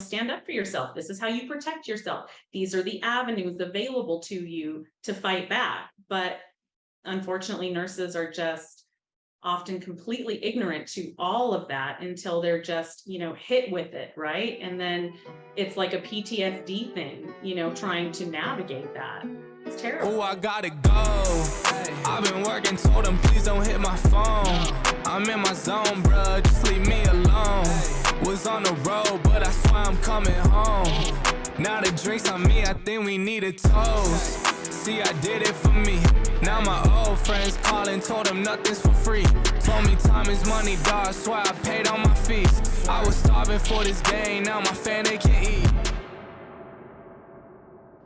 Stand up for yourself. This is how you protect yourself. These are the avenues available to you to fight back. But unfortunately, nurses are just often completely ignorant to all of that until they're just, hit with it, right? And then it's like a PTSD thing, trying to navigate that. It's Oh, terrible. I gotta go. I've been working, told them please don't hit my phone. I'm in my zone, bruh, just leave me alone. Was on the road, but I swear I'm coming home. Now the drinks on me, I think we need a toast. See, I did it for me. Now my old friends calling, told them nothing's for free. Told me time is money, dog, swear I paid all my fees. I was starving for this game, now my family can eat.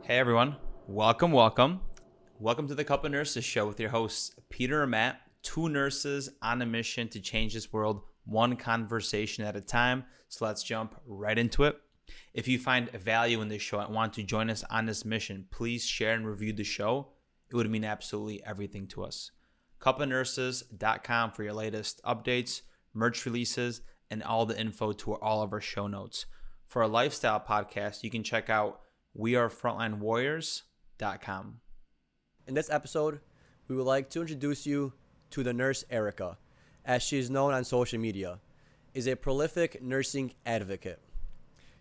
Hey everyone, welcome to the Cup of Nurses show with your hosts Peter and Matt, two nurses on a mission to change this world one conversation at a time. So let's jump right into it. If you find value in this show and want to join us on this mission, please share and review the show. It would mean absolutely everything to us. cupofnurses.com for your latest updates, merch releases, and all the info to all of our show notes. For a lifestyle podcast, you can check out wearefrontlinewarriors.com. In this episode, we would like to introduce you to the nurse Erica, as she is known on social media, is a prolific nursing advocate.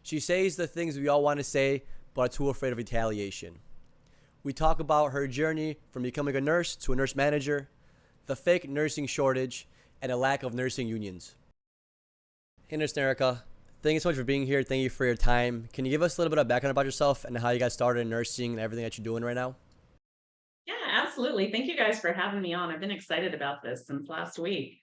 She says the things we all want to say, but are too afraid of retaliation. We talk about her journey from becoming a nurse to a nurse manager, the fake nursing shortage, and a lack of nursing unions. Hey, Nurse Erica. Thank you so much for being here. Thank you for your time. Can you give us a little bit of background about yourself and how you got started in nursing and everything that you're doing right now? Yeah, absolutely. Thank you guys for having me on. I've been excited about this since last week.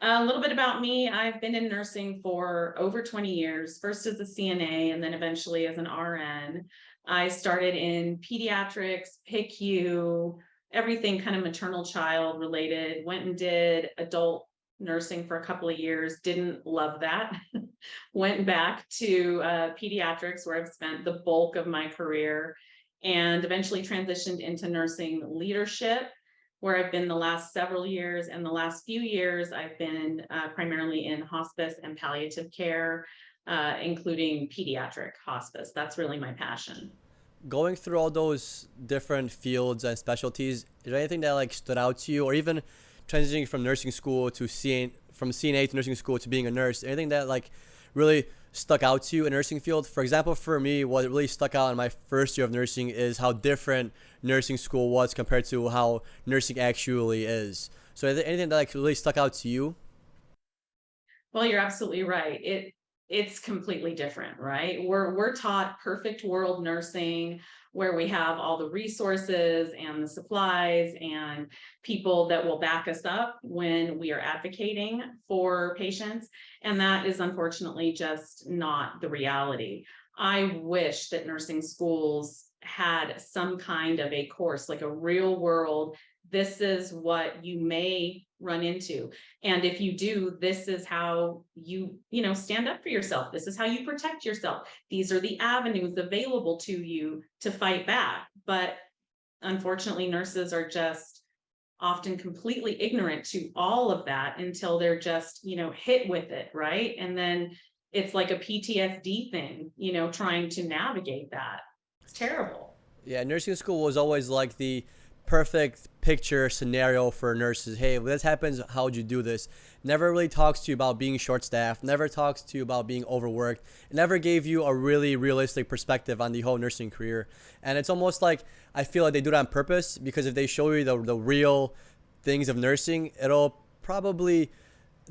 A little bit about me. I've been in nursing for over 20 years, first as a CNA and then eventually as an RN. I started in pediatrics, PICU, everything kind of maternal child related, went and did adult nursing for a couple of years, didn't love that. Went back to pediatrics where I've spent the bulk of my career and eventually transitioned into nursing leadership where I've been the last several years. And the last few years, I've been primarily in hospice and palliative care, including pediatric hospice. That's really my passion. Going through all those different fields and specialties, is there anything that stood out to you, or even transitioning from nursing school to from CNA to nursing school to being a nurse, anything that really stuck out to you in the nursing field? For example, for me, what really stuck out in my first year of nursing is how different nursing school was compared to how nursing actually is. So is there anything that really stuck out to you? Well, you're absolutely right. It's completely different, right? We're taught perfect world nursing where we have all the resources and the supplies and people that will back us up when we are advocating for patients. And that is unfortunately just not the reality. I wish that nursing schools had some kind of a course, like a real world. This is what you may run into. And if you do, this is how you stand up for yourself. This is how you protect yourself. These are the avenues available to you to fight back. But unfortunately, nurses are just often completely ignorant to all of that until they're just, hit with it, right? And then it's like a PTSD thing, trying to navigate that. It's terrible. Yeah, nursing school was always like the perfect picture scenario for nurses. Hey, if this happens, how would you do this? Never really talks to you about being short-staffed, never talks to you about being overworked. It never gave you a really realistic perspective on the whole nursing career. And it's almost like I feel like they do that on purpose, because if they show you the real things of nursing, it'll probably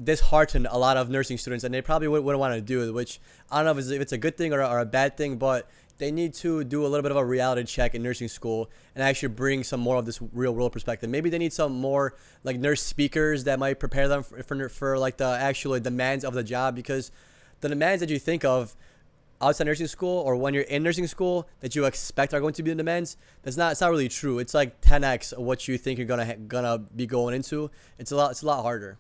dishearten a lot of nursing students, and they probably wouldn't want to do it, which I don't know if it's a good thing or a bad thing, but they need to do a little bit of a reality check in nursing school and actually bring some more of this real world perspective. Maybe they need some more nurse speakers that might prepare them for the actual demands of the job, because the demands that you think of outside nursing school or when you're in nursing school that you expect are going to be the demands, it's not really true. It's like 10x of what you think you're gonna be going into. It's a lot harder.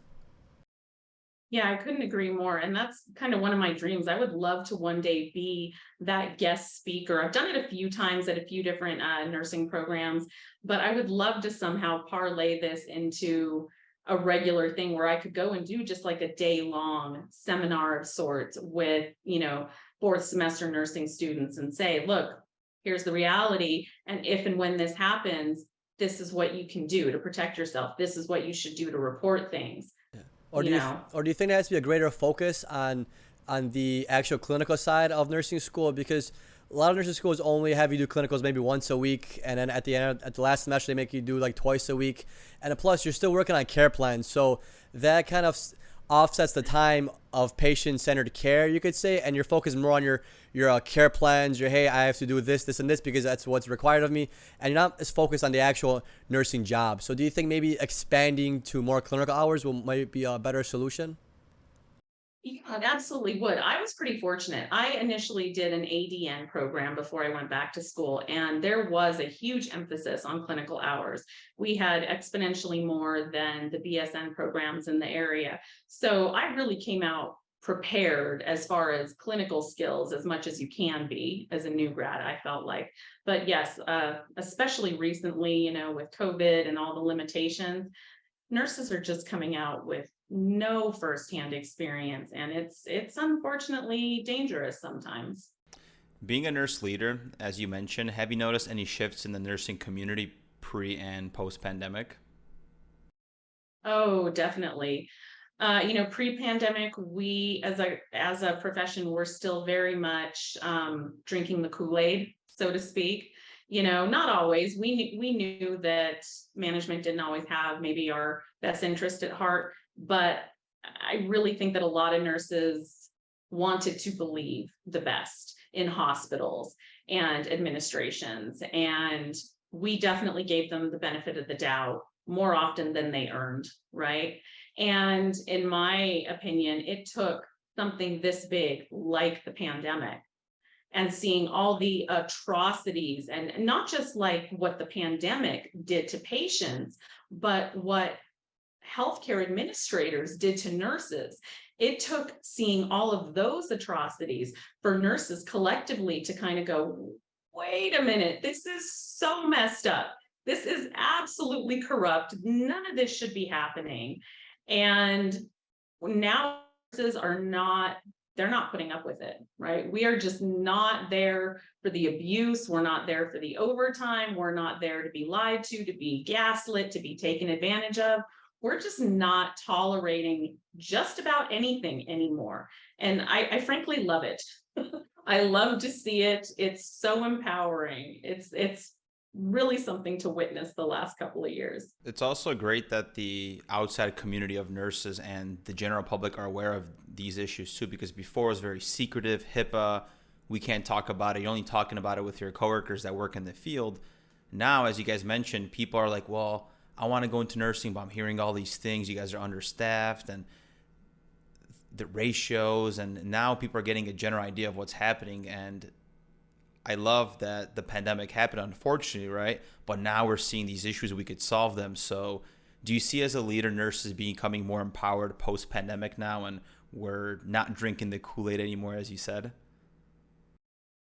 Yeah, I couldn't agree more. And that's kind of one of my dreams. I would love to one day be that guest speaker. I've done it a few times at a few different nursing programs, but I would love to somehow parlay this into a regular thing where I could go and do just like a day long seminar of sorts with, fourth semester nursing students and say, look, here's the reality. And if and when this happens, this is what you can do to protect yourself. This is what you should do to report things, Or you know. or do you think there has to be a greater focus on the actual clinical side of nursing school? Because a lot of nursing schools only have you do clinicals maybe once a week, and then at the last semester they make you do like twice a week, and plus you're still working on care plans, so that kind of offsets the time of patient-centered care, you could say, and you're focused more on your care plans. Your, hey, I have to do this, this, and this because that's what's required of me, and you're not as focused on the actual nursing job. So do you think maybe expanding to more clinical hours might be a better solution? Yeah, it absolutely would. I was pretty fortunate. I initially did an ADN program before I went back to school, and there was a huge emphasis on clinical hours. We had exponentially more than the BSN programs in the area. So I really came out prepared as far as clinical skills as much as you can be as a new grad, I felt like. But yes, especially recently, with COVID and all the limitations, nurses are just coming out with no firsthand experience, and it's unfortunately dangerous sometimes. Being a nurse leader, as you mentioned, have you noticed any shifts in the nursing community pre and post pandemic? Oh, definitely. Pre-pandemic, we as a profession, we're still very much drinking the Kool-Aid, so to speak. Not always. We knew that management didn't always have maybe our best interest at heart, but I really think that a lot of nurses wanted to believe the best in hospitals and administrations, and we definitely gave them the benefit of the doubt more often than they earned, right? And in my opinion, it took something this big, like the pandemic, and seeing all the atrocities, and not just like what the pandemic did to patients, but what healthcare administrators did to nurses. It took seeing all of those atrocities for nurses collectively to kind of go, wait a minute, this is so messed up. This is absolutely corrupt. None of this should be happening. And now nurses are not, they're not putting up with it, right? We are just not there for the abuse. We're not there for the overtime. We're not there to be lied to be gaslit, to be taken advantage of. We're just not tolerating just about anything anymore. And I frankly love it. I love to see it. It's so empowering. It's really something to witness the last couple of years. It's also great that the outside community of nurses and the general public are aware of these issues too, because before it was very secretive, HIPAA, we can't talk about it. You're only talking about it with your coworkers that work in the field. Now, as you guys mentioned, people are like, well, I want to go into nursing, but I'm hearing all these things. You guys are understaffed and the ratios. And now people are getting a general idea of what's happening. And I love that the pandemic happened, unfortunately, right? But now we're seeing these issues, we could solve them. So do you see as a leader nurses becoming more empowered post-pandemic now, and we're not drinking the Kool-Aid anymore, as you said?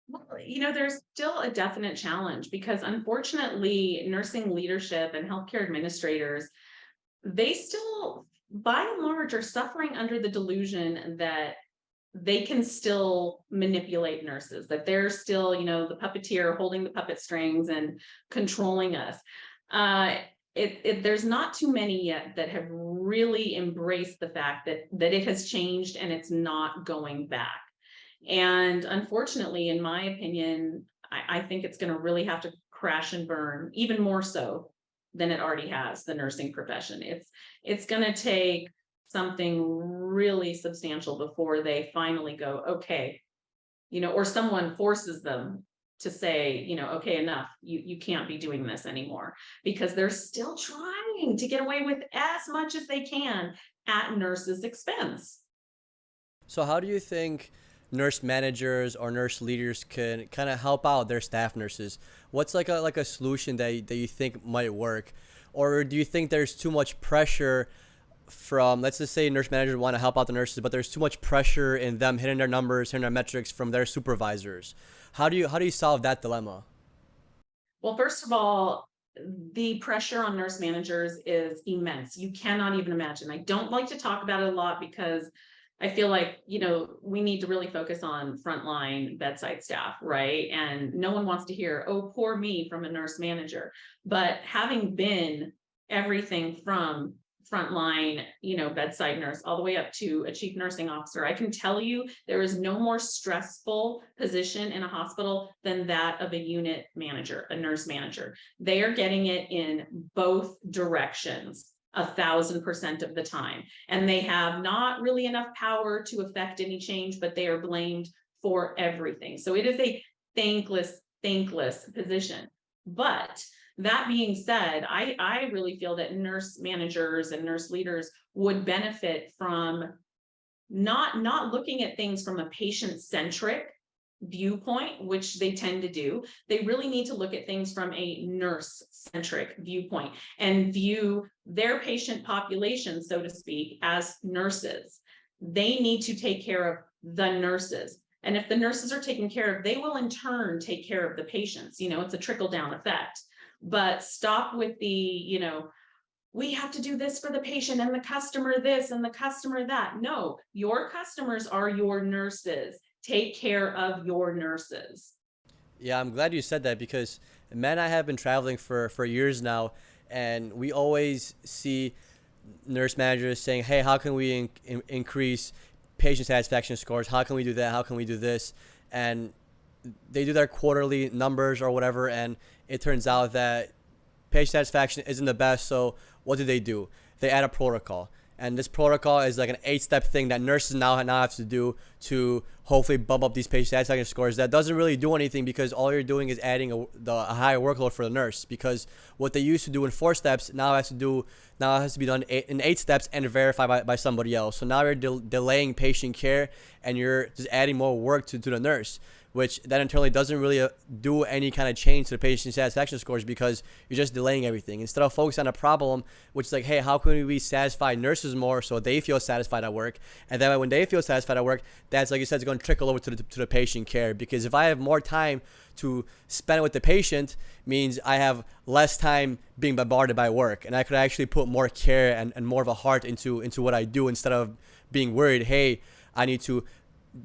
Well, there's still a definite challenge because unfortunately, nursing leadership and healthcare administrators, they still, by and large, are suffering under the delusion that they can still manipulate nurses, that they're still, the puppeteer holding the puppet strings and controlling us. There's not too many yet that have really embraced the fact that it has changed and it's not going back. And unfortunately, in my opinion, I think it's going to really have to crash and burn even more so than it already has, the nursing profession. It's going to take something really substantial before they finally go, okay, or someone forces them to say, okay, enough, you can't be doing this anymore, because they're still trying to get away with as much as they can at nurses' expense. So how do you think nurse managers or nurse leaders can kind of help out their staff nurses? What's like a solution that you think might work? Or do you think there's too much pressure from, let's just say nurse managers want to help out the nurses, but there's too much pressure in them hitting their numbers, hitting their metrics from their supervisors? How do you solve that dilemma? Well, first of all, the pressure on nurse managers is immense. You cannot even imagine. I don't like to talk about it a lot because I feel like, we need to really focus on frontline bedside staff, right? And no one wants to hear, oh, poor me from a nurse manager. But having been everything from frontline, bedside nurse, all the way up to a chief nursing officer, I can tell you there is no more stressful position in a hospital than that of a unit manager, a nurse manager. They are getting it in both directions 1,000% of the time. And they have not really enough power to affect any change, but they are blamed for everything. So it is a thankless position. But that being said, I really feel that nurse managers and nurse leaders would benefit from not looking at things from a patient-centric viewpoint, which they tend to do. They really need to look at things from a nurse-centric viewpoint and view their patient population, so to speak, as nurses. They need to take care of the nurses. And if the nurses are taken care of, they will in turn take care of the patients. It's a trickle-down effect. But stop with the, we have to do this for the patient and the customer this and the customer that. No, your customers are your nurses. Take care of your nurses. Yeah, I'm glad you said that because Matt and I have been traveling for years now, and we always see nurse managers saying, "Hey, how can we increase patient satisfaction scores? How can we do that? How can we do this?" And they do their quarterly numbers or whatever, and it turns out that patient satisfaction isn't the best. So what do? They add a protocol. And this protocol is like an 8-step thing that nurses now have to do to hopefully bump up these patient satisfaction scores. That doesn't really do anything because all you're doing is adding a higher workload for the nurse. Because what they used to do in 4 steps now has to be done in 8 steps and verified by somebody else. So now you're delaying patient care and you're just adding more work to the nurse, which that internally doesn't really do any kind of change to the patient satisfaction scores because you're just delaying everything. Instead of focusing on a problem, which is like, hey, how can we satisfy nurses more so they feel satisfied at work? And then when they feel satisfied at work, that's, like you said, it's going to trickle over to the patient care. Because if I have more time to spend with the patient, means I have less time being bombarded by work. And I could actually put more care and more of a heart into what I do instead of being worried, hey, I need to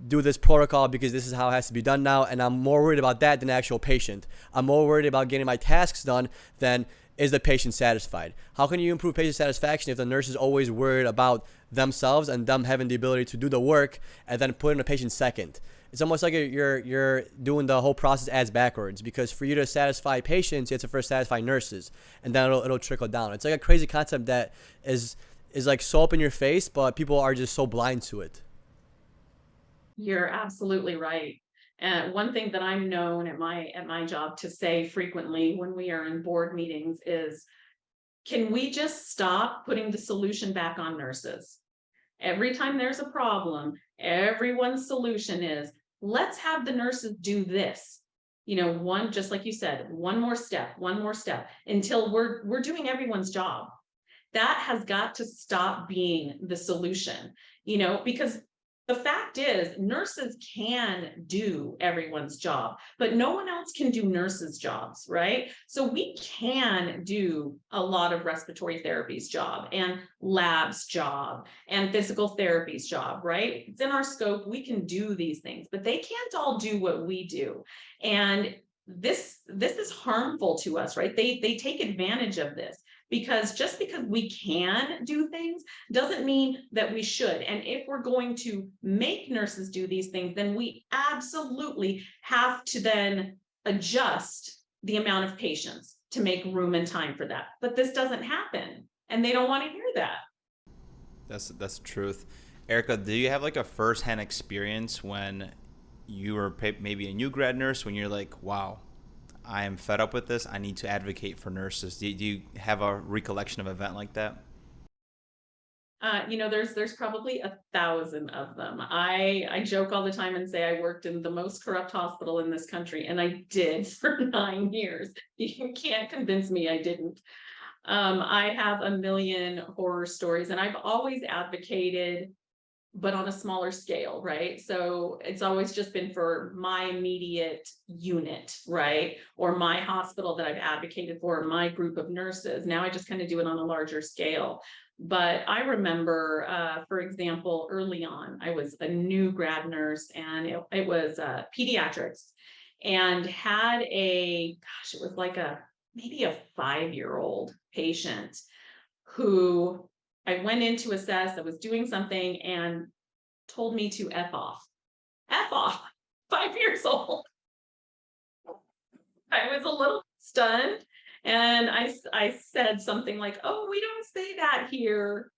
do this protocol because this is how it has to be done now, and I'm more worried about that than the actual patient. I'm more worried about getting my tasks done than is the patient satisfied. How can you improve patient satisfaction if the nurse is always worried about themselves and them having the ability to do the work and then putting the patient second? It's almost like you're doing the whole process as backwards, because for you to satisfy patients, you have to first satisfy nurses, and then it'll trickle down. It's like a crazy concept that is like so up in your face, but people are just so blind to it. You're absolutely right. And one thing that I'm known at my job to say frequently when we are in board meetings is, can we just stop putting the solution back on nurses? Every time there's a problem, everyone's solution is, let's have the nurses do this. One, just like you said, one more step, until we're doing everyone's job. That has got to stop being the solution, because the fact is nurses can do everyone's job, but no one else can do nurses' jobs, right? So we can do a lot of respiratory therapies job and labs job and physical therapies job, right? It's in our scope. We can do these things, but they can't all do what we do. And this is harmful to us, right? They take advantage of this. Because just because we can do things doesn't mean that we should. And if we're going to make nurses do these things, then we absolutely have to then adjust the amount of patients to make room and time for that. But this doesn't happen, and they don't want to hear that. That's the truth. Erica, do you have like a firsthand experience when you were maybe a new grad nurse, when you're like, wow, I am fed up with this, I need to advocate for nurses? Do you have a recollection of an event like that? There's probably 1,000 of them. I joke all the time and say I worked in the most corrupt hospital in this country, and I did for 9 years. You can't convince me I didn't. I have a million horror stories, and I've always advocated, but on a smaller scale, right? So it's always just been for my immediate unit, right? Or my hospital that I've advocated for, my group of nurses. Now I just kind of do it on a larger scale. But I remember, for example, early on, I was a new grad nurse, and it was pediatrics, and had gosh, it was like maybe a 5-year-old patient who I went in to assess. I was doing something and told me to F off. F off. 5 years old. I was a little stunned, and I said something like, "Oh, we don't say that here,"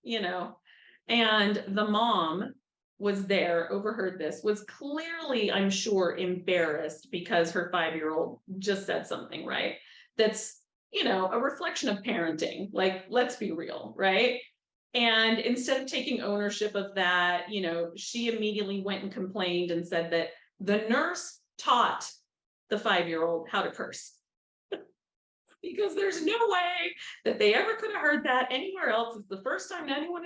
And the mom was there, overheard this, was clearly, I'm sure, embarrassed because her 5-year-old just said something, right? That's, a reflection of parenting. Like, let's be real, right? And instead of taking ownership of that, she immediately went and complained and said that the nurse taught the 5-year-old how to curse, because there's no way that they ever could have heard that anywhere else. It's the first time anyone,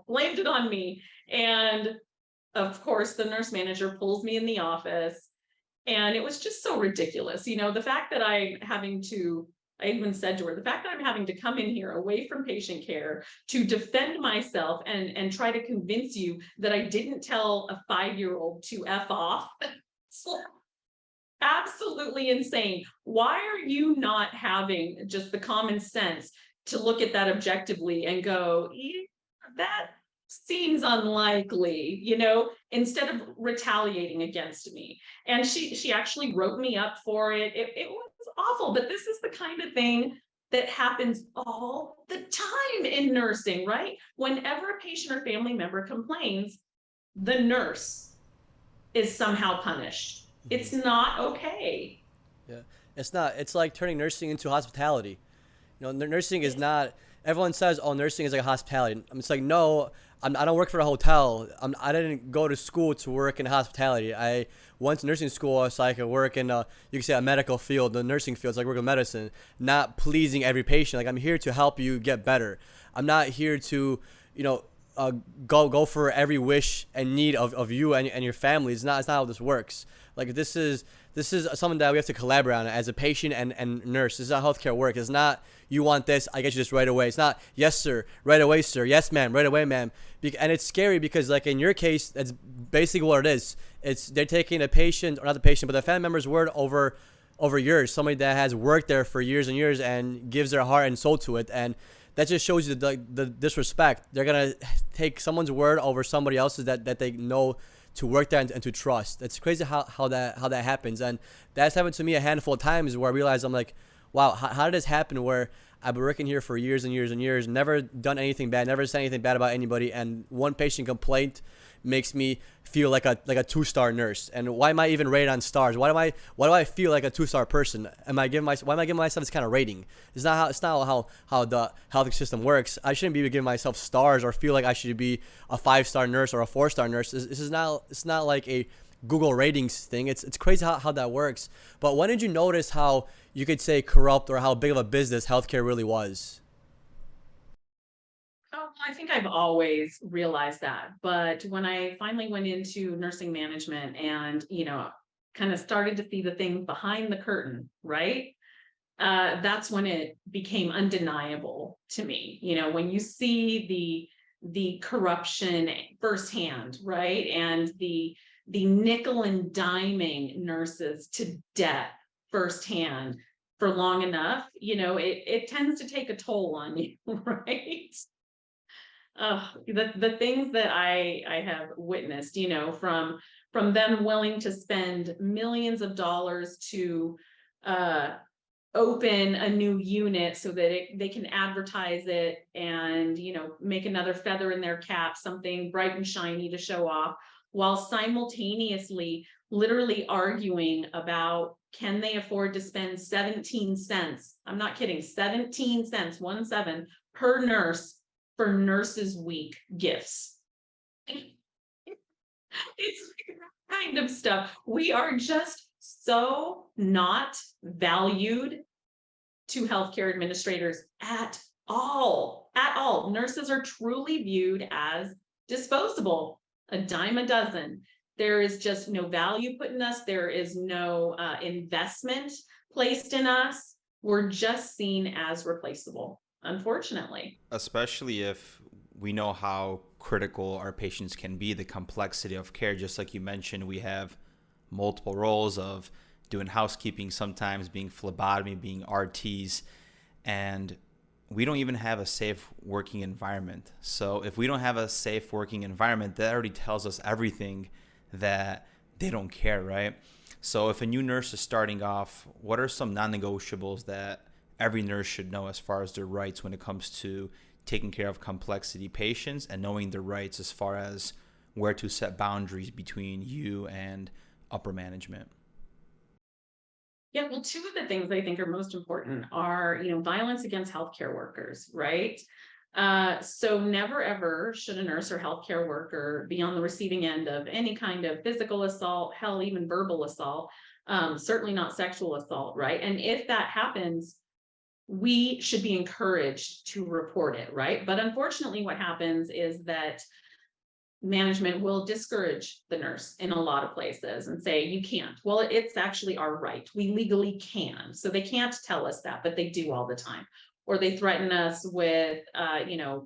blamed it on me. And of course, the nurse manager pulls me in the office, and it was just so ridiculous. The fact that I even said to her, the fact that I'm having to come in here away from patient care to defend myself and try to convince you that I didn't tell a 5-year-old to F off. Absolutely insane. Why are you not having just the common sense to look at that objectively and go, "Yeah, that seems unlikely," instead of retaliating against me? And she actually wrote me up for it. It was awful, but this is the kind of thing that happens all the time in nursing, right? Whenever a patient or family member complains, the nurse is somehow punished. It's not okay. Yeah, it's not. It's like turning nursing into hospitality. Nursing is not. Everyone says, "Oh, nursing is like a hospitality." It's like, no, I don't work for a hotel. I didn't go to school to work in hospitality. I went to nursing school so I could work in you could say a medical field, the nursing field. So I work in medicine, not pleasing every patient. Like, I'm here to help you get better. I'm not here to, go for every wish and need of you and your family. It's not how this works. Like, this is something that we have to collaborate on as a patient and nurse. This is how healthcare works. It's not, you want this, I get you this right away. It's not, yes sir, right away sir, yes ma'am, right away ma'am. And it's scary because, like, in your case, that's basically what it is. It's, they're taking a patient, or not the patient, but the family member's word over yours. Somebody that has worked there for years and years and gives their heart and soul to it. And that just shows you the disrespect. They're gonna take someone's word over somebody else's that they know to work there and to trust. It's crazy how that happens. And that's happened to me a handful of times where I realize, I'm like, wow, how did this happen, where I've been working here for years and years and years, never done anything bad, never said anything bad about anybody, and one patient complaint makes me feel like a 2-star nurse. And why am I even rated on stars? Why do I feel like a 2-star person? Why am I giving myself this kind of rating? It's not how the health system works. I shouldn't be giving myself stars or feel like I should be a 5-star nurse or a 4-star nurse. This is not, it's not like a Google ratings thing. It's crazy how that works. But when did you notice how you could say corrupt, or how big of a business healthcare really was? Oh, I think I've always realized that. But when I finally went into nursing management and, kind of started to see the things behind the curtain, right? That's when it became undeniable to me. When you see the corruption firsthand, right? And the nickel and diming nurses to death firsthand for long enough, it tends to take a toll on you, right? The things that I have witnessed, from them willing to spend millions of dollars to uh, open a new unit so that they can advertise it and, make another feather in their cap, something bright and shiny to show off, while simultaneously literally arguing about, can they afford to spend 17 cents? I'm not kidding, 17 cents, 17, per nurse for Nurses Week gifts. It's that kind of stuff. We are just so not valued to healthcare administrators at all. At all. Nurses are truly viewed as disposable, a dime a dozen. There is just no value put in us. There is no investment placed in us. We're just seen as replaceable, unfortunately. Especially if we know how critical our patients can be, the complexity of care. Just like you mentioned, we have multiple roles of doing housekeeping, sometimes being phlebotomy, being RTs, and we don't even have a safe working environment. So if we don't have a safe working environment, that already tells us everything that they don't care, right? So if a new nurse is starting off, what are some non-negotiables that every nurse should know as far as their rights when it comes to taking care of complexity patients and knowing their rights as far as where to set boundaries between you and upper management? Yeah, well, two of the things I think are most important are, violence against healthcare workers, right? So never ever should a nurse or healthcare worker be on the receiving end of any kind of physical assault, hell, even verbal assault, certainly not sexual assault, right? And if that happens, we should be encouraged to report it, right? But unfortunately, what happens is that management will discourage the nurse in a lot of places and say, you can't. Well, it's actually our right. We legally can. So they can't tell us that, but they do all the time. Or they threaten us with,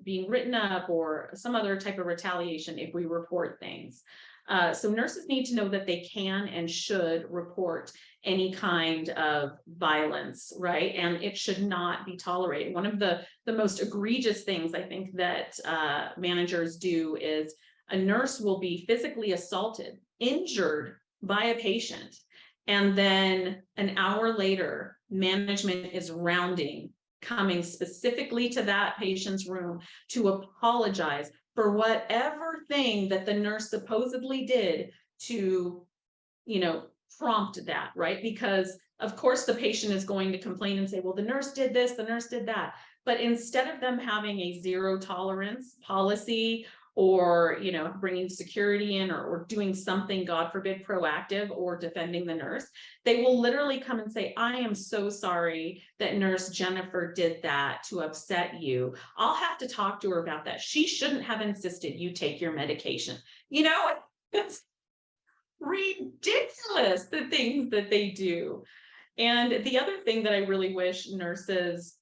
being written up or some other type of retaliation if we report things. So nurses need to know that they can and should report any kind of violence, right? And it should not be tolerated. One of the most egregious things I think that managers do is a nurse will be physically assaulted, injured by a patient, and then an hour later, management is rounding, coming specifically to that patient's room to apologize for whatever thing that the nurse supposedly did to, prompt that, right? Because of course the patient is going to complain and say, well, the nurse did this, the nurse did that. But instead of them having a zero tolerance policy or, bringing security in or doing something, God forbid, proactive or defending the nurse, they will literally come and say, I am so sorry that nurse Jennifer did that to upset you. I'll have to talk to her about that. She shouldn't have insisted you take your medication. It's ridiculous, the things that they do. And the other thing that I really wish nurses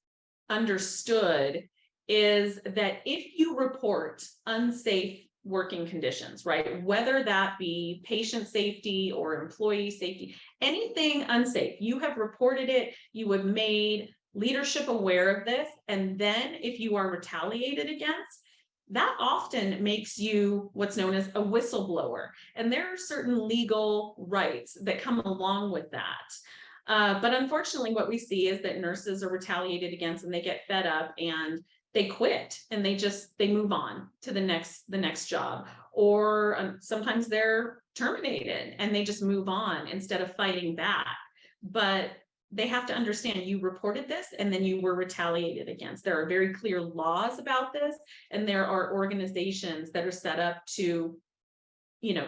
understood is that if you report unsafe working conditions, right, whether that be patient safety or employee safety, anything unsafe, you have reported it, you have made leadership aware of this, and then if you are retaliated against, that often makes you what's known as a whistleblower. And there are certain legal rights that come along with that. But unfortunately, what we see is that nurses are retaliated against and they get fed up and they quit and they move on to the next job. Or sometimes they're terminated and they just move on instead of fighting back. But they have to understand you reported this and then you were retaliated against. There are very clear laws about this, and there are organizations that are set up to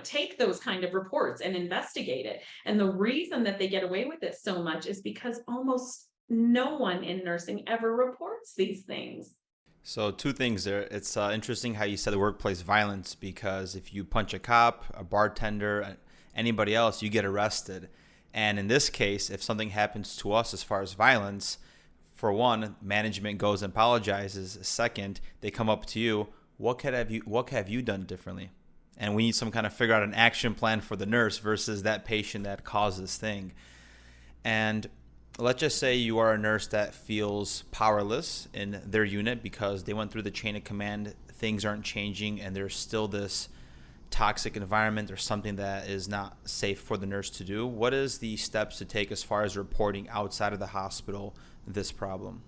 take those kind of reports and investigate it. And the reason that they get away with it so much is because almost no one in nursing ever reports these things. So two things there. It's interesting how you said the workplace violence, because if you punch a cop, a bartender, anybody else, you get arrested. And in this case, if something happens to us as far as violence, for one, management goes and apologizes. Second, they come up to you. What have you done differently? And we need some kind of figure out an action plan for the nurse versus that patient that caused this thing. And let's just say you are a nurse that feels powerless in their unit because they went through the chain of command, things aren't changing, and there's still this toxic environment or something that is not safe for the nurse to do. What is the steps to take as far as reporting outside of the hospital this problem?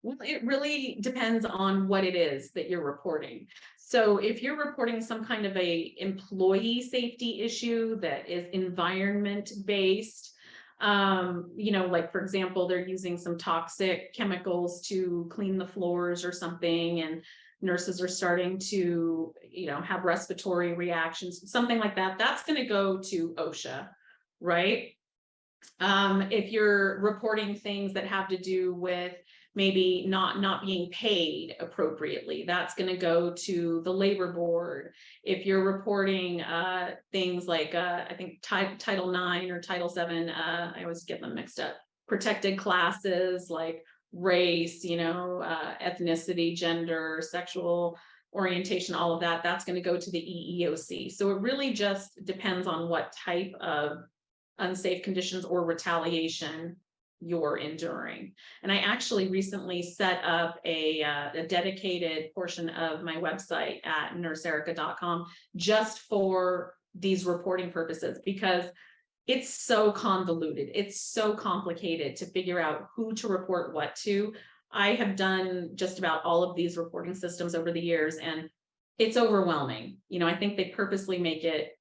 Well, it really depends on what it is that you're reporting. So if you're reporting some kind of a employee safety issue that is environment based, like for example, they're using some toxic chemicals to clean the floors or something, and nurses are starting to, have respiratory reactions, something like that, that's going to go to OSHA, right? If you're reporting things that have to do with maybe not being paid appropriately, that's going to go to the labor board. If you're reporting things like I think Title IX or Title VII, I always get them mixed up, protected classes like race, ethnicity, gender, sexual orientation, all of that, that's going to go to the EEOC. So it really just depends on what type of unsafe conditions or retaliation you're enduring. And I actually recently set up a dedicated portion of my website at nurseerica.com just for these reporting purposes, because it's so convoluted. It's so complicated to figure out who to report what to. I have done just about all of these reporting systems over the years, and it's overwhelming. I think they purposely make it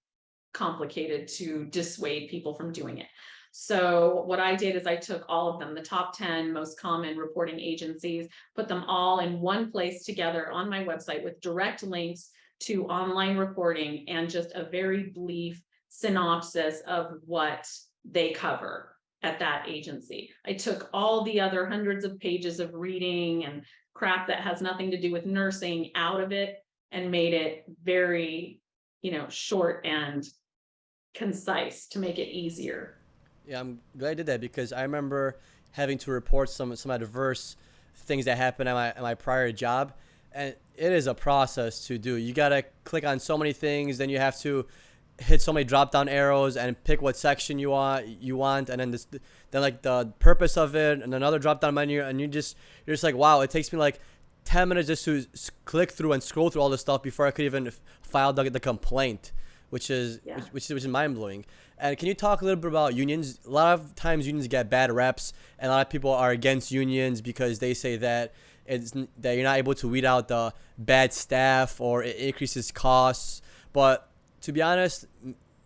complicated to dissuade people from doing it. So what I did is I took all of them, the top 10 most common reporting agencies, put them all in one place together on my website with direct links to online reporting and just a very brief synopsis of what they cover at that agency. I took all the other hundreds of pages of reading and crap that has nothing to do with nursing out of it and made it very, short and concise to make it easier. Yeah, I'm glad I did that because I remember having to report some adverse things that happened at my prior job, and it is a process to do. You gotta click on so many things, then you have to hit so many drop down arrows and pick what section you want, and then then like the purpose of it, and another drop down menu, and you're just like, wow, it takes me like 10 minutes just to click through and scroll through all this stuff before I could even file the complaint, which is mind blowing. And can you talk a little bit about unions? A lot of times unions get bad reps, and a lot of people are against unions because they say that that you're not able to weed out the bad staff or it increases costs. But to be honest,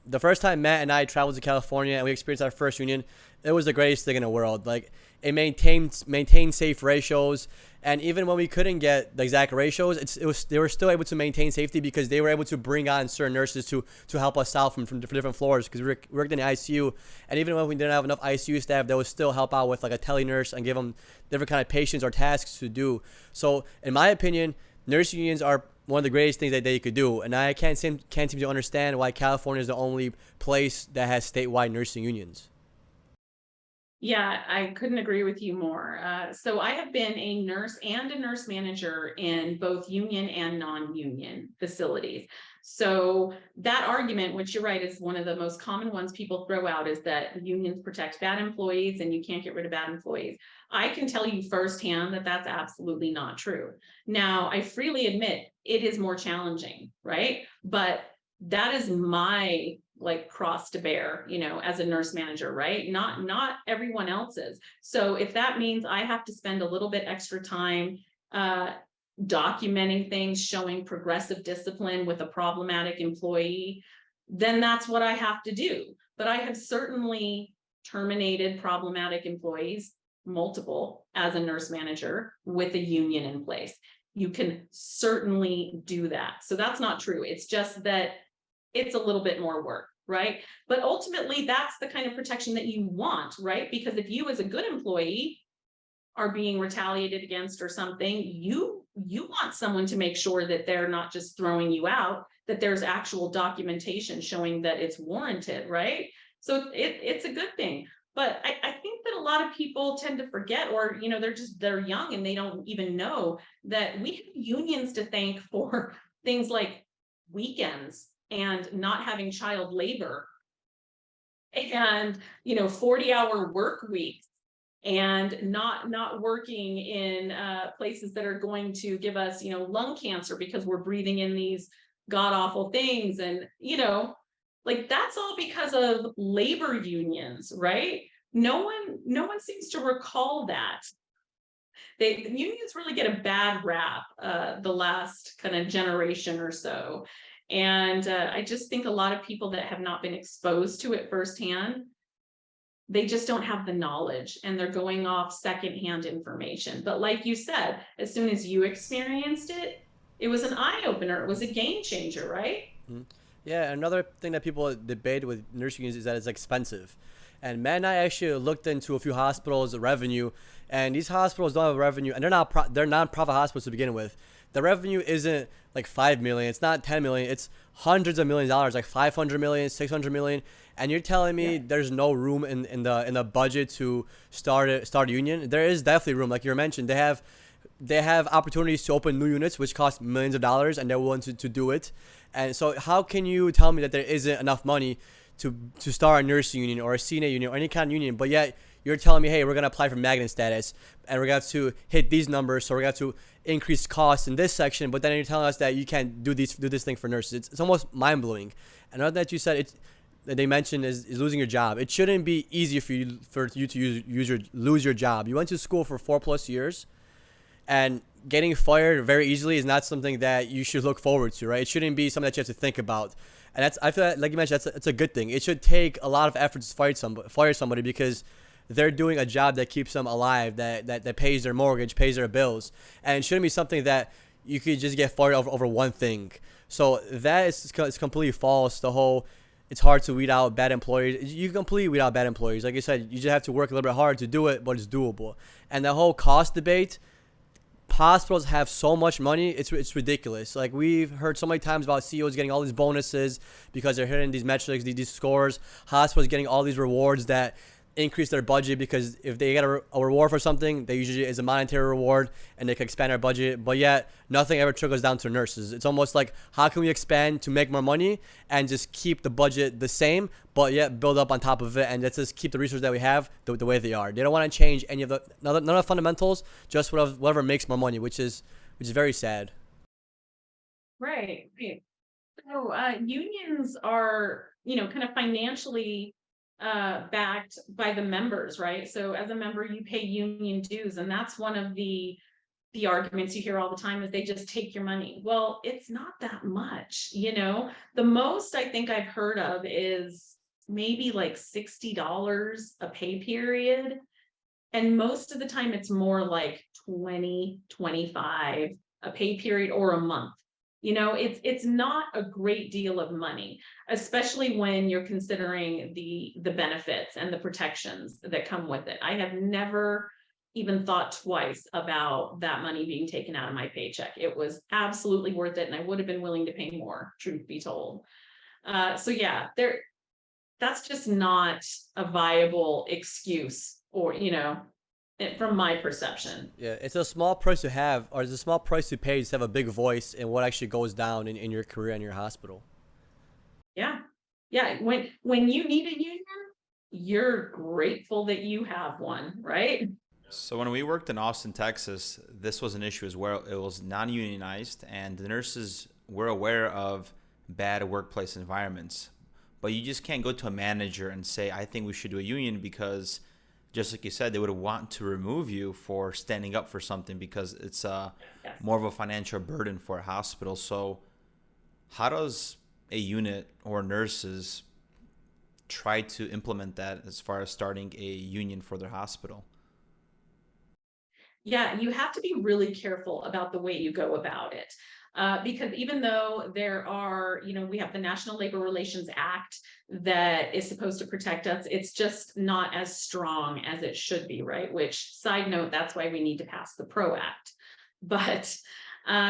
the first time Matt and I traveled to California and we experienced our first union, it was the greatest thing in the world. Like, it maintained safe ratios, and even when we couldn't get the exact ratios, they were still able to maintain safety because they were able to bring on certain nurses to help us out from different floors, because we worked in the ICU, and even when we didn't have enough ICU staff, they would still help out with like a tele nurse and give them different kind of patients or tasks to do. So in my opinion, nurse unions are one of the greatest things that they could do, and I can't seem to understand why California is the only place that has statewide nursing unions. Yeah, I couldn't agree with you more. So I have been a nurse and a nurse manager in both union and non-union facilities. So that argument, which you're right, is one of the most common ones people throw out, is that unions protect bad employees and you can't get rid of bad employees. I can tell you firsthand that that's absolutely not true. Now, I freely admit it is more challenging, right? But that is my cross to bear, as a nurse manager, right? Not everyone else's. So if that means I have to spend a little bit extra time documenting things, showing progressive discipline with a problematic employee, then that's what I have to do. But I have certainly terminated problematic employees, multiple, as a nurse manager with a union in place. You can certainly do that. So that's not true. It's just that it's a little bit more work, right? But ultimately, that's the kind of protection that you want, right? Because if you as a good employee are being retaliated against or something, you want someone to make sure that they're not just throwing you out, that there's actual documentation showing that it's warranted, right? So it's a good thing. But I think that a lot of people tend to forget, or they're young and they don't even know that we have unions to thank for things like weekends and not having child labor and 40-hour work weeks and not working in places that are going to give us lung cancer because we're breathing in these god awful things, and that's all because of labor unions, right? No one seems to recall that. The unions really get a bad rap the last kind of generation or so. And I just think a lot of people that have not been exposed to it firsthand, they just don't have the knowledge and they're going off secondhand information. But like you said, as soon as you experienced it, it was an eye-opener. It was a game changer, right? Mm-hmm. Yeah, another thing that people debate with nursing unions is that it's expensive. And Matt and I actually looked into a few hospitals' revenue, and these hospitals don't have revenue, and they're nonprofit hospitals to begin with. the revenue isn't like 5 million, it's not 10 million, it's hundreds of millions of dollars, like 500 million, 600 million. And you're telling me there's no room in the budget to start a union? There is definitely room. Like you mentioned, they have opportunities to open new units, which cost millions of dollars, and they're willing to do it. And so how can you tell me that there isn't enough money to start a nursing union or a CNA union or any kind of union, but yet you're telling me, hey, we're going to apply for magnet status and we're going to have to hit these numbers, so we're going to have to increase costs in this section, but then you're telling us that you can't do this thing for nurses. It's almost mind-blowing. Another that you said that they mentioned is losing your job. It shouldn't be easy for you to lose your job. You went to school for 4+ years, and getting fired very easily is not something that you should look forward to, right? It shouldn't be something that you have to think about. And I feel like you mentioned, that's a good thing. It should take a lot of effort to fire somebody because they're doing a job that keeps them alive, that pays their mortgage, pays their bills. And it shouldn't be something that you could just get fired over one thing. So that is completely false. The whole, it's hard to weed out bad employers. You can completely weed out bad employees. Like I said, you just have to work a little bit hard to do it, but it's doable. And the whole cost debate, hospitals have so much money, it's ridiculous. Like we've heard so many times about CEOs getting all these bonuses because they're hitting these metrics, these scores. Hospitals getting all these rewards that increase their budget because if they get a reward for something, they usually is a monetary reward and they can expand their budget. But yet nothing ever trickles down to nurses. It's almost like, how can we expand to make more money and just keep the budget the same, but yet build up on top of it, and let's just keep the resources that we have the way they are. They don't want to change any of none of the fundamentals, just whatever makes more money, which is very sad. Right. Right. So unions are, kind of financially backed by the members, right? So as a member, you pay union dues, and that's one of the arguments you hear all the time is they just take your money. Well, it's not that much, The most I think I've heard of is maybe like $60 a pay period. And most of the time it's more like 20, 25 a pay period or a month. It's not a great deal of money, especially when you're considering the benefits and the protections that come with it. I have never even thought twice about that money being taken out of my paycheck. It was absolutely worth it, and I would have been willing to pay more, truth be told. So yeah, that's just not a viable excuse, or from my perception. Yeah, it's a small price to have, or it's a small price to pay to have a big voice in what actually goes down in your career in your hospital. Yeah. Yeah. When you need a union, you're grateful that you have one, right? So when we worked in Austin, Texas, this was an issue as well. It was non-unionized, and the nurses were aware of bad workplace environments. But you just can't go to a manager and say, I think we should do a union, because just like you said, they would want to remove you for standing up for something because it's more of a financial burden for a hospital. So how does a unit or nurses try to implement that as far as starting a union for their hospital? Yeah, you have to be really careful about the way you go about it. Because even though there are, we have the National Labor Relations Act that is supposed to protect us, it's just not as strong as it should be, right? Which, side note, that's why we need to pass the PRO Act. But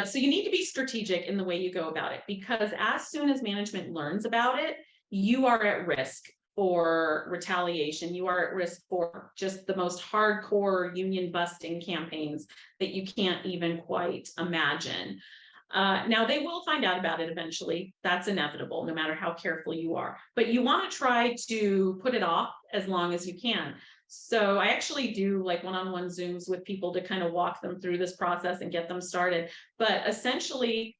so you need to be strategic in the way you go about it, because as soon as management learns about it, you are at risk for retaliation. You are at risk for just the most hardcore union busting campaigns that you can't even quite imagine. Now, they will find out about it eventually. That's inevitable, no matter how careful you are. But you want to try to put it off as long as you can. So I actually do like one-on-one Zooms with people to kind of walk them through this process and get them started. But essentially,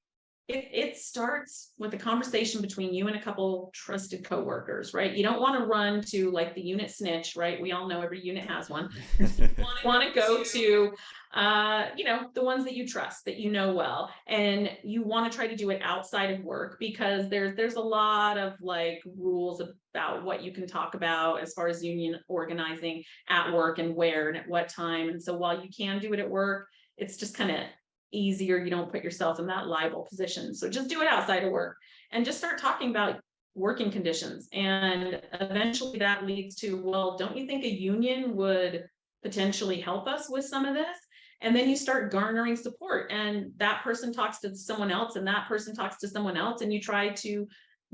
it starts with a conversation between you and a couple trusted coworkers, right? You don't want to run to like the unit snitch, right? We all know every unit has one. You want to go to the ones that you trust, that you know well, and you want to try to do it outside of work, because there's a lot of like rules about what you can talk about as far as union organizing at work and where and at what time. And so while you can do it at work, it's just kind of easier. You don't put yourself in that liable position. So just do it outside of work and just start talking about working conditions. And eventually that leads to, well, don't you think a union would potentially help us with some of this? And then you start garnering support, and that person talks to someone else, and that person talks to someone else, and you try to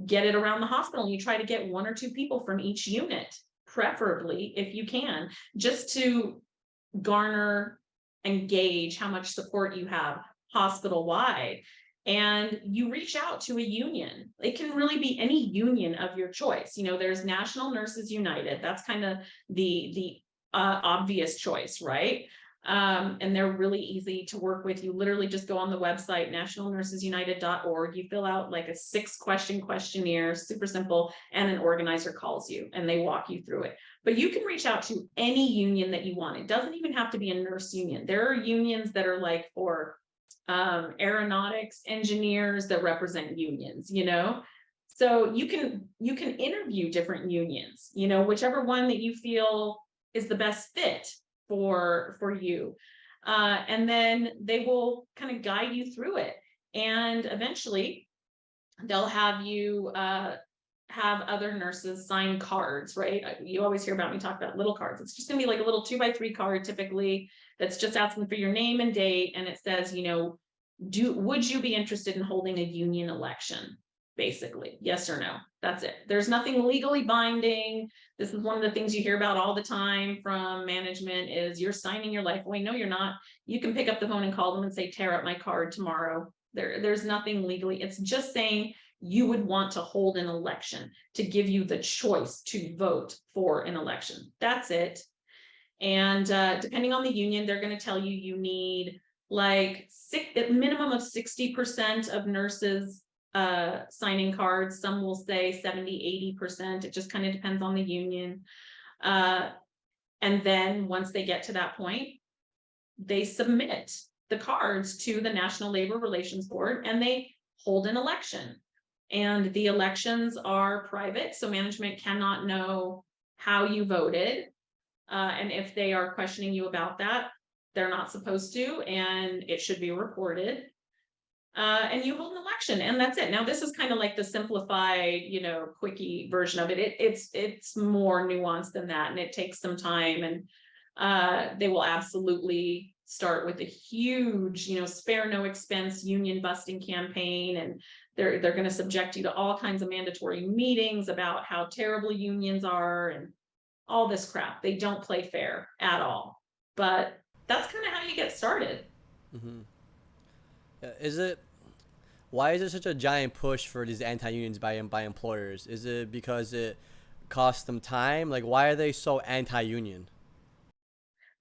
get it around the hospital, and you try to get 1 or 2 people from each unit, preferably if you can, just to garner and gauge how much support you have hospital wide. And you reach out to a union. It can really be any union of your choice. There's National Nurses United. That's kind of the obvious choice, right? And they're really easy to work with. You literally just go on the website, nationalnursesunited.org. You fill out like a 6-question questionnaire, super simple, and an organizer calls you and they walk you through it. But you can reach out to any union that you want. It doesn't even have to be a nurse union. There are unions that are like for aeronautics engineers that represent unions, so you can interview different unions, whichever one that you feel is the best fit for you, and then they will kind of guide you through it, and eventually they'll have you have other nurses sign cards, right? You always hear about me talk about little cards. It's just gonna be like a little 2x3 card typically, that's just asking for your name and date, and it says, would you be interested in holding a union election? Basically, yes or no. That's it. There's nothing legally binding. This is one of the things you hear about all the time from management is you're signing your life away. No, you're not. You can pick up the phone and call them and say, tear up my card tomorrow. There's nothing legally. It's just saying you would want to hold an election to give you the choice to vote for an election. That's it. And depending on the union, they're going to tell you need like a minimum of 60% of nurses signing cards. Some will say 70-80%. It just kind of depends on the union. And then once they get to that point, they submit the cards to the National Labor Relations Board and they hold an election. And the elections are private, so management cannot know how you voted. And if they are questioning you about that, they're not supposed to, and it should be reported. And you hold an election, and that's it. Now, this is kind of like the simplified, quickie version of it. It's more nuanced than that, and it takes some time. And they will absolutely start with a huge, spare no expense union busting campaign, and they're going to subject you to all kinds of mandatory meetings about how terrible unions are and all this crap. They don't play fair at all. But that's kind of how you get started. Mm-hmm. Why is there such a giant push for these anti-unions by employers? Is it because it costs them time? Like, why are they so anti-union?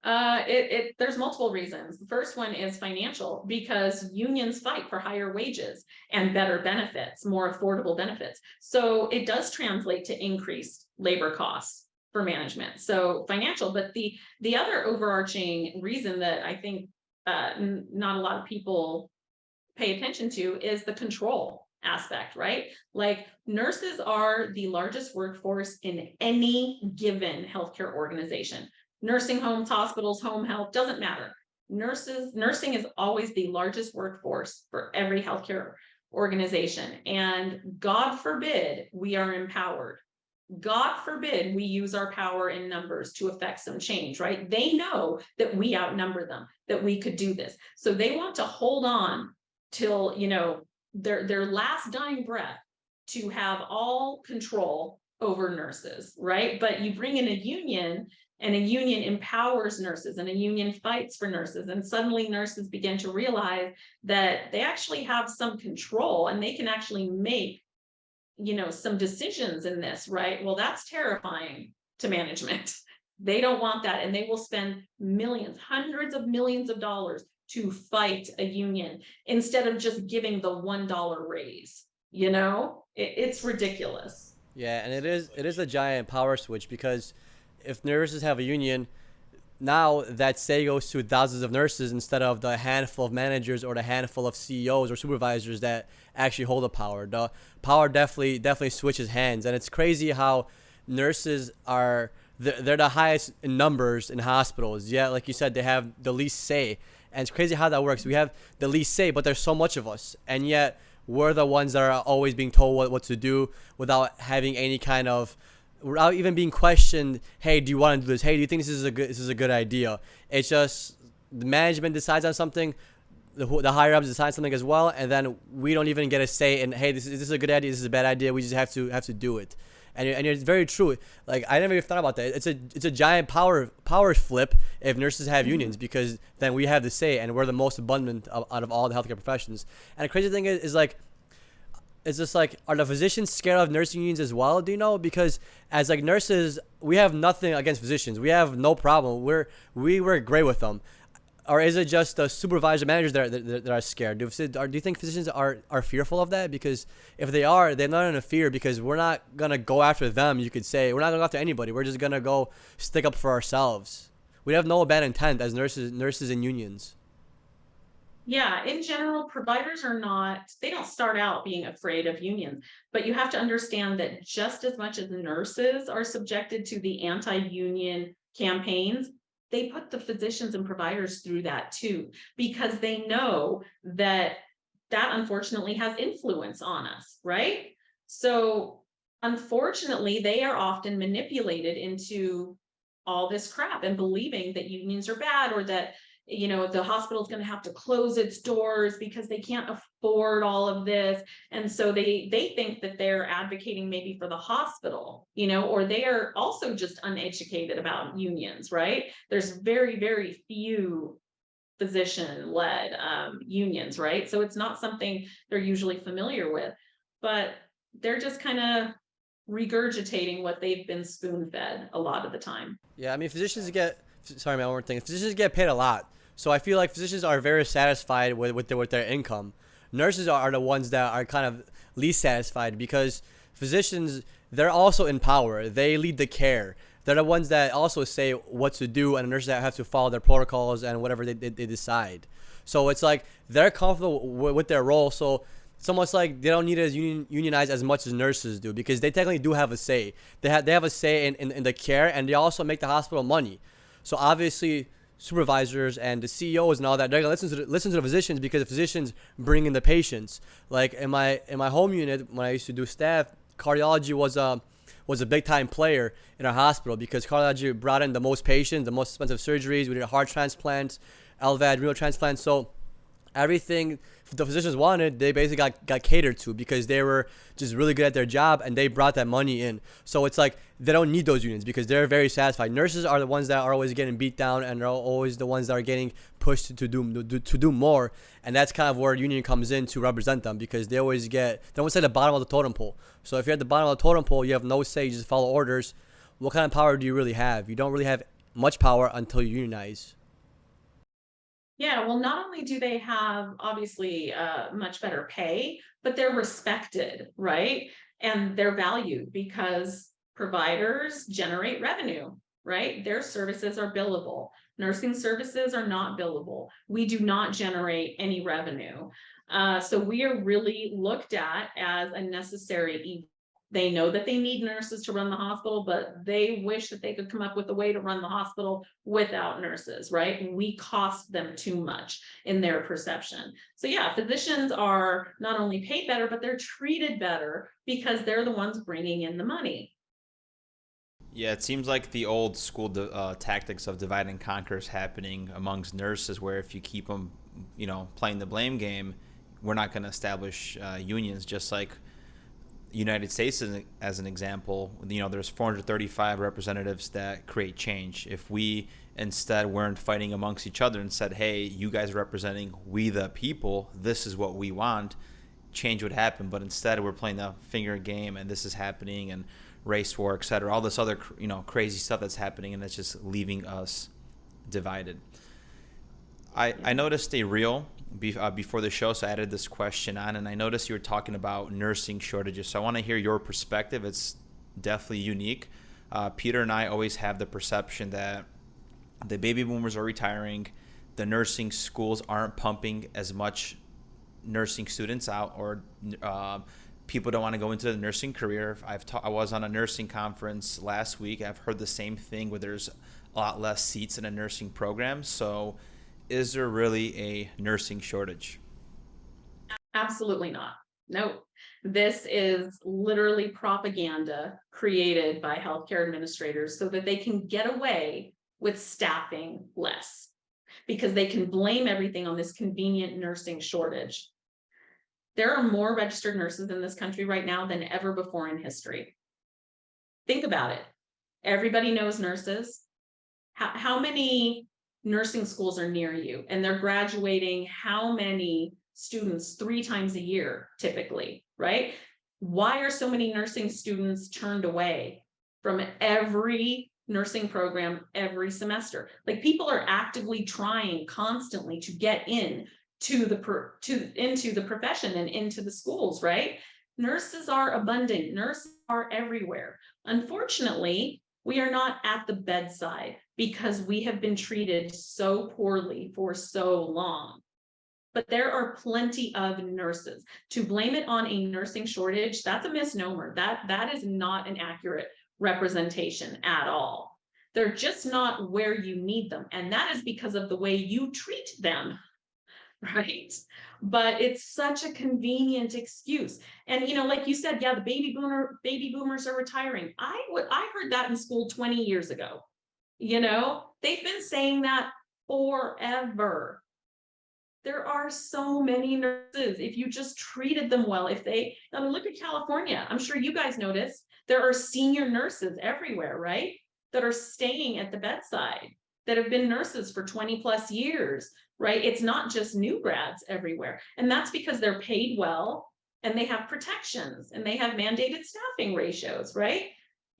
There's multiple reasons. The first one is financial, because unions fight for higher wages and better benefits, more affordable benefits. So it does translate to increased labor costs for management. So financial, but the other overarching reason that I think not a lot of people pay attention to is the control aspect, right? Like, nurses are the largest workforce in any given healthcare organization. Nursing homes, hospitals, home health, doesn't matter. Nursing is always the largest workforce for every healthcare organization. And God forbid we are empowered. God forbid we use our power in numbers to affect some change, right? They know that we outnumber them, that we could do this. So they want to hold on till, their last dying breath to have all control over nurses, right? But you bring in a union, and a union empowers nurses, and a union fights for nurses, and suddenly nurses begin to realize that they actually have some control and they can actually make some decisions in this, right? Well, that's terrifying to management. They don't want that, and they will spend millions, hundreds of millions of dollars to fight a union instead of just giving the $1 raise. It's ridiculous. Yeah, and it is a giant power switch, because if nurses have a union, now that say goes to thousands of nurses instead of the handful of managers or the handful of CEOs or supervisors that actually hold the power. The power definitely switches hands, and it's crazy how nurses they're the highest in numbers in hospitals. Yeah, like you said, they have the least say, and it's crazy how that works. We have the least say, but there's so much of us, and yet we're the ones that are always being told what to do without having any kind of, without even being questioned. Hey, do you want to do this? Hey, do you think this is a good idea? It's just the management decides on something, the higher ups decide something as well, and then we don't even get a say in, hey, this is a good idea, this is a bad idea. We just have to do it, and it's very true. Like, I never even thought about that. It's a giant power flip if nurses have unions, because then we have the say and we're the most abundant out of all the healthcare professions. And the crazy thing is like, it's just like, are the physicians scared of nursing unions as well? Do you know? Because as like nurses, we have nothing against physicians. We have no problem. We work great with them. Or is it just the supervisor managers that are scared? Do you think physicians are fearful of that? Because if they are, they're not in a fear, because we're not going to go after them, you could say. We're not going to go after anybody. We're just going to go stick up for ourselves. We have no bad intent as nurses and unions. Yeah, in general, providers they don't start out being afraid of unions, but you have to understand that just as much as nurses are subjected to the anti-union campaigns, they put the physicians and providers through that too, because they know that unfortunately has influence on us, right? So unfortunately, they are often manipulated into all this crap and believing that unions are bad, or that the hospital is going to have to close its doors because they can't afford all of this. And so they think that they're advocating maybe for the hospital, or they are also just uneducated about unions, right? There's very, very few physician-led unions, right? So it's not something they're usually familiar with, but they're just kind of regurgitating what they've been spoon-fed a lot of the time. Yeah, I mean, sorry, man, one more thing. Physicians get paid a lot. So I feel like physicians are very satisfied with their income. Nurses are the ones that are kind of least satisfied, because physicians, they're also in power. They lead the care. They're the ones that also say what to do, and the nurses that have to follow their protocols and whatever they decide. So it's like they're comfortable with their role. So it's almost like they don't need to unionize as much as nurses do, because they technically do have a say. They have a say in the care, and they also make the hospital money. So obviously, supervisors and the CEOs and all that, they're gonna listen to the physicians, because the physicians bring in the patients. Like in my home unit, when I used to do staff, cardiology was a big time player in our hospital, because cardiology brought in the most patients, the most expensive surgeries. We did heart transplants, LVAD, renal transplants. So everything the physicians wanted, they basically got catered to, because they were just really good at their job and they brought that money in. So it's like they don't need those unions, because they're very satisfied. Nurses are the ones that are always getting beat down, and they're always the ones that are getting pushed to do more. And that's kind of where union comes in to represent them, because they always say the bottom of the totem pole. So if you're at the bottom of the totem pole, you have no say, you just follow orders. What kind of power do you really have? You don't really have much power until you unionize. Yeah, well, not only do they have obviously much better pay, but they're respected, right? And they're valued because providers generate revenue, right? Their services are billable. Nursing services are not billable. We do not generate any revenue. So we are really looked at as a necessary evil. They know that they need nurses to run the hospital, but they wish that they could come up with a way to run the hospital without nurses, right? We cost them too much in their perception. So yeah, physicians are not only paid better, but they're treated better because they're the ones bringing in the money. Yeah, it seems like the old school tactics of divide and conquer is happening amongst nurses, where if you keep them, playing the blame game, we're not going to establish unions. Just like United States as an example, there's 435 representatives that create change. If we instead weren't fighting amongst each other and said, hey, you guys are representing we the people, this is what we want, change would happen. But instead we're playing the finger game, and this is happening, and race war, etc., all this other crazy stuff that's happening, and it's just leaving us divided. I noticed a reel before the show, so I added this question on, and I noticed you were talking about nursing shortages. So I want to hear your perspective. It's definitely unique. Peter and I always have the perception that the baby boomers are retiring, the nursing schools aren't pumping as much nursing students out, or people don't want to go into the nursing career. I was on a nursing conference last week. I've heard the same thing, where there's a lot less seats in a nursing program. So is there really a nursing shortage? Absolutely not. Nope. This is literally propaganda created by healthcare administrators so that they can get away with staffing less. because they can blame everything on this convenient nursing shortage. There are more registered nurses in this country right now than ever before in history. Think about it. Everybody knows nurses. How many nursing schools are near you? And they're graduating how many students 3 times a year, typically, right? Why are so many nursing students turned away from every nursing program every semester? Like, people are actively trying constantly to get in into the profession and into the schools, right? Nurses are abundant, nurses are everywhere. Unfortunately, we are not at the bedside because we have been treated so poorly for so long. But there are plenty of nurses. To blame it on a nursing shortage, that's a misnomer. That is not an accurate representation at all. They're just not where you need them. And that is because of the way you treat them, right? But it's such a convenient excuse. And like you said, yeah, the baby boomers are retiring. I heard that in school 20 years ago. They've been saying that forever. There are so many nurses. If you just treated them well, look at California. I'm sure you guys noticed there are senior nurses everywhere, right? That are staying at the bedside, that have been nurses for 20 plus years, right? It's not just new grads everywhere. And that's because they're paid well and they have protections and they have mandated staffing ratios, right?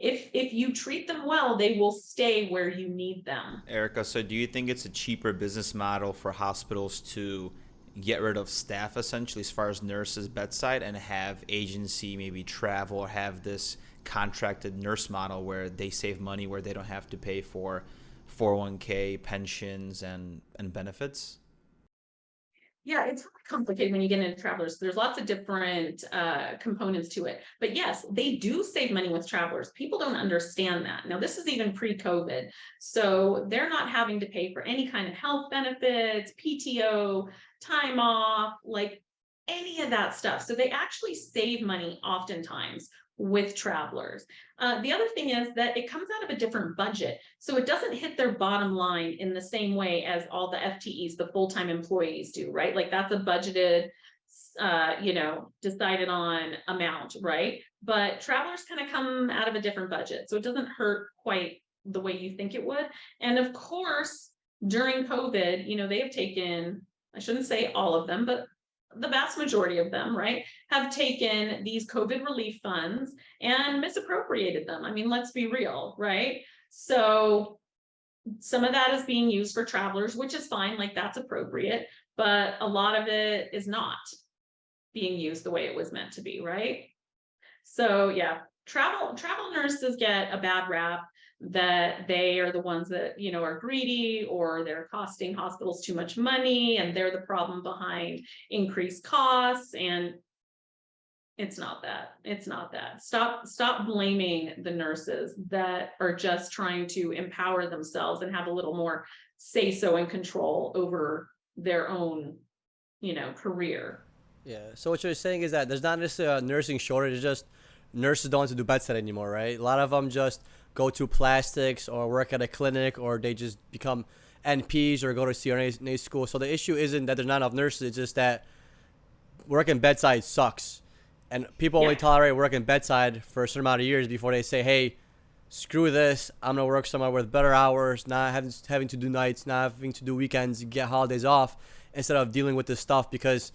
If you treat them well, they will stay where you need them. Erica, so do you think it's a cheaper business model for hospitals to get rid of staff, essentially, as far as nurses bedside, and have agency maybe travel, or have this contracted nurse model where they save money, where they don't have to pay for 401k, pensions, and benefits? Yeah, it's complicated when you get into travelers. There's lots of different components to it. But yes, they do save money with travelers. People don't understand that. Now, this is even pre-COVID. So they're not having to pay for any kind of health benefits, PTO, time off, like any of that stuff. So they actually save money oftentimes with travelers. The other thing is that it comes out of a different budget. So it doesn't hit their bottom line in the same way as all the FTEs, the full-time employees do, right? Like, that's a budgeted, decided on amount, right? But travelers kind of come out of a different budget. So it doesn't hurt quite the way you think it would. And of course, during COVID, they have taken, I shouldn't say all of them, but the vast majority of them, right, have taken these COVID relief funds and misappropriated them. I mean, let's be real, right? So some of that is being used for travelers, which is fine, like, that's appropriate, but a lot of it is not being used the way it was meant to be, right? So yeah, travel nurses get a bad rap, that they are the ones that are greedy, or they're costing hospitals too much money and they're the problem behind increased costs. And it's not that. Stop blaming the nurses that are just trying to empower themselves and have a little more say so and control over their own career. Yeah. So what you're saying is that there's not necessarily a nursing shortage. It's just nurses don't want to do bedside anymore, right? A lot of them just go to plastics or work at a clinic, or they just become NPs or go to CRNA school. So the issue isn't that there's not enough nurses. It's just that working bedside sucks. And people only tolerate working bedside for a certain amount of years before they say, hey, screw this. I'm going to work somewhere with better hours, not having to do nights, not having to do weekends, get holidays off, instead of dealing with this stuff. Because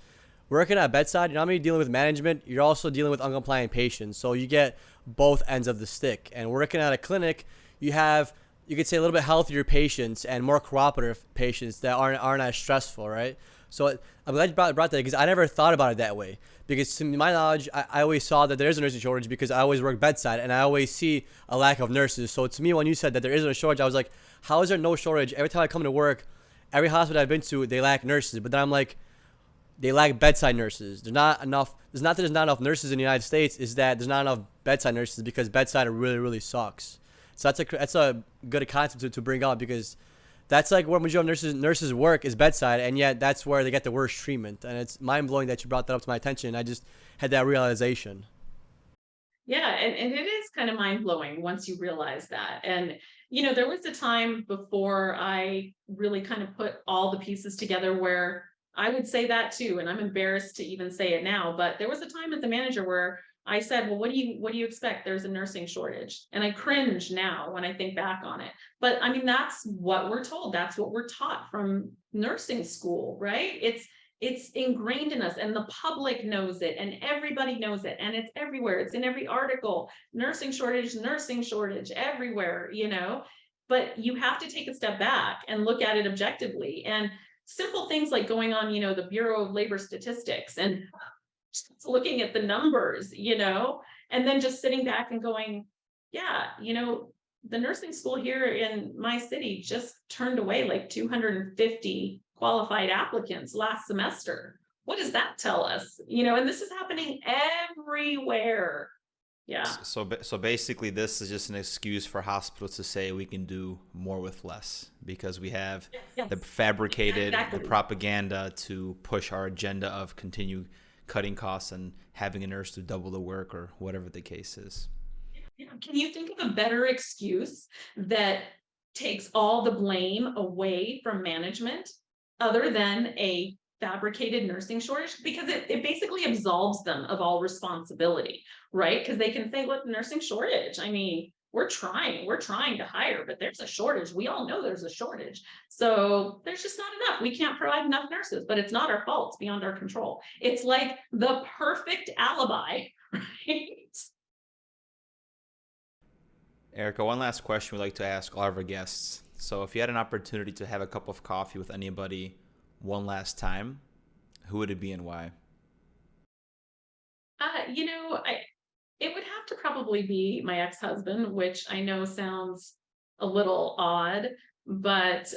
working at bedside, you're not only dealing with management, you're also dealing with uncompliant patients. So you get both ends of the stick. And working at a clinic, you could say a little bit healthier patients and more cooperative patients that aren't as stressful, right? So I'm glad you brought that, because I never thought about it that way. Because to my knowledge, I always saw that there is a nursing shortage because I always work bedside and I always see a lack of nurses. So to me, when you said that there isn't a shortage, I was like, how is there no shortage? Every time I come to work, every hospital I've been to, they lack nurses. But then I'm like, they lack bedside nurses. There's not enough. It's not that there's not enough nurses in the United States. It's that there's not enough bedside nurses, because bedside really, really sucks. So that's a good concept to bring up, because that's like where majority of nurses work, is bedside, and yet that's where they get the worst treatment. And it's mind blowing that you brought that up to my attention. I just had that realization. Yeah, and it is kind of mind blowing once you realize that. And there was a time before I really kind of put all the pieces together where I would say that too, and I'm embarrassed to even say it now, but there was a time as a manager where I said, well, what do you expect? There's a nursing shortage. And I cringe now when I think back on it. But I mean, that's what we're told. That's what we're taught from nursing school, right? It's ingrained in us, and the public knows it, and everybody knows it, and it's everywhere. It's in every article. Nursing shortage everywhere, but you have to take a step back and look at it objectively. And simple things like going on, the Bureau of Labor Statistics and just looking at the numbers, and then just sitting back and going, yeah, the nursing school here in my city just turned away like 250 qualified applicants last semester. What does that tell us? And this is happening everywhere. Yeah. So basically, this is just an excuse for hospitals to say we can do more with less because we have Yes. the fabricated Exactly. the propaganda to push our agenda of continue cutting costs and having a nurse do double the work or whatever the case is. Yeah. Can you think of a better excuse that takes all the blame away from management other than a fabricated nursing shortage? Because it basically absolves them of all responsibility, right? Because they can say, look, nursing shortage. I mean, we're trying to hire, but there's a shortage. We all know there's a shortage. So there's just not enough. We can't provide enough nurses, but it's not our fault. It's beyond our control. It's like the perfect alibi, right? Erica, one last question we like to ask all of our guests. So if you had an opportunity to have a cup of coffee with anybody one last time, who would it be and why? It would have to probably be my ex-husband, which I know sounds a little odd, but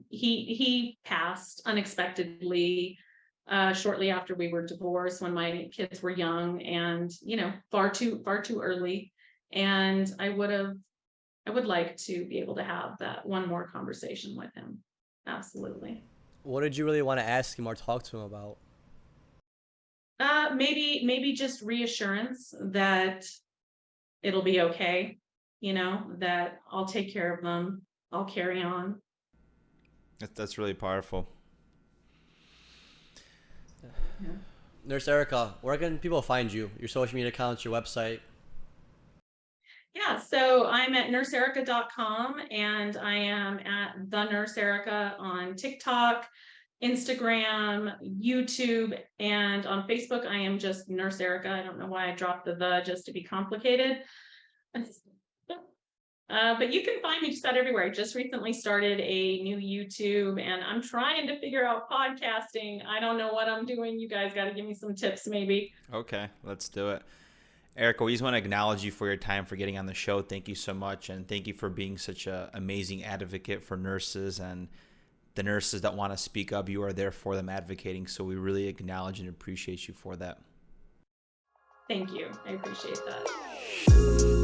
he passed unexpectedly shortly after we were divorced when my kids were young, and far too early. And I would like to be able to have that one more conversation with him. Absolutely. What did you really want to ask him or talk to him about? Maybe just reassurance that it'll be okay, that I'll take care of them. I'll carry on. That's really powerful. Yeah. Nurse Erica, where can people find you? Your social media accounts, your website? Yeah, so I'm at nurseerica.com, and I am at the Nurse Erica on TikTok, Instagram, YouTube, and on Facebook. I am just Nurse Erica. I don't know why I dropped the just to be complicated. But you can find me just about everywhere. I just recently started a new YouTube, and I'm trying to figure out podcasting. I don't know what I'm doing. You guys got to give me some tips, maybe. Okay, let's do it. Erica, we just want to acknowledge you for your time, for getting on the show. Thank you so much. And thank you for being such an amazing advocate for nurses and the nurses that want to speak up. You are there for them advocating. So we really acknowledge and appreciate you for that. Thank you. I appreciate that.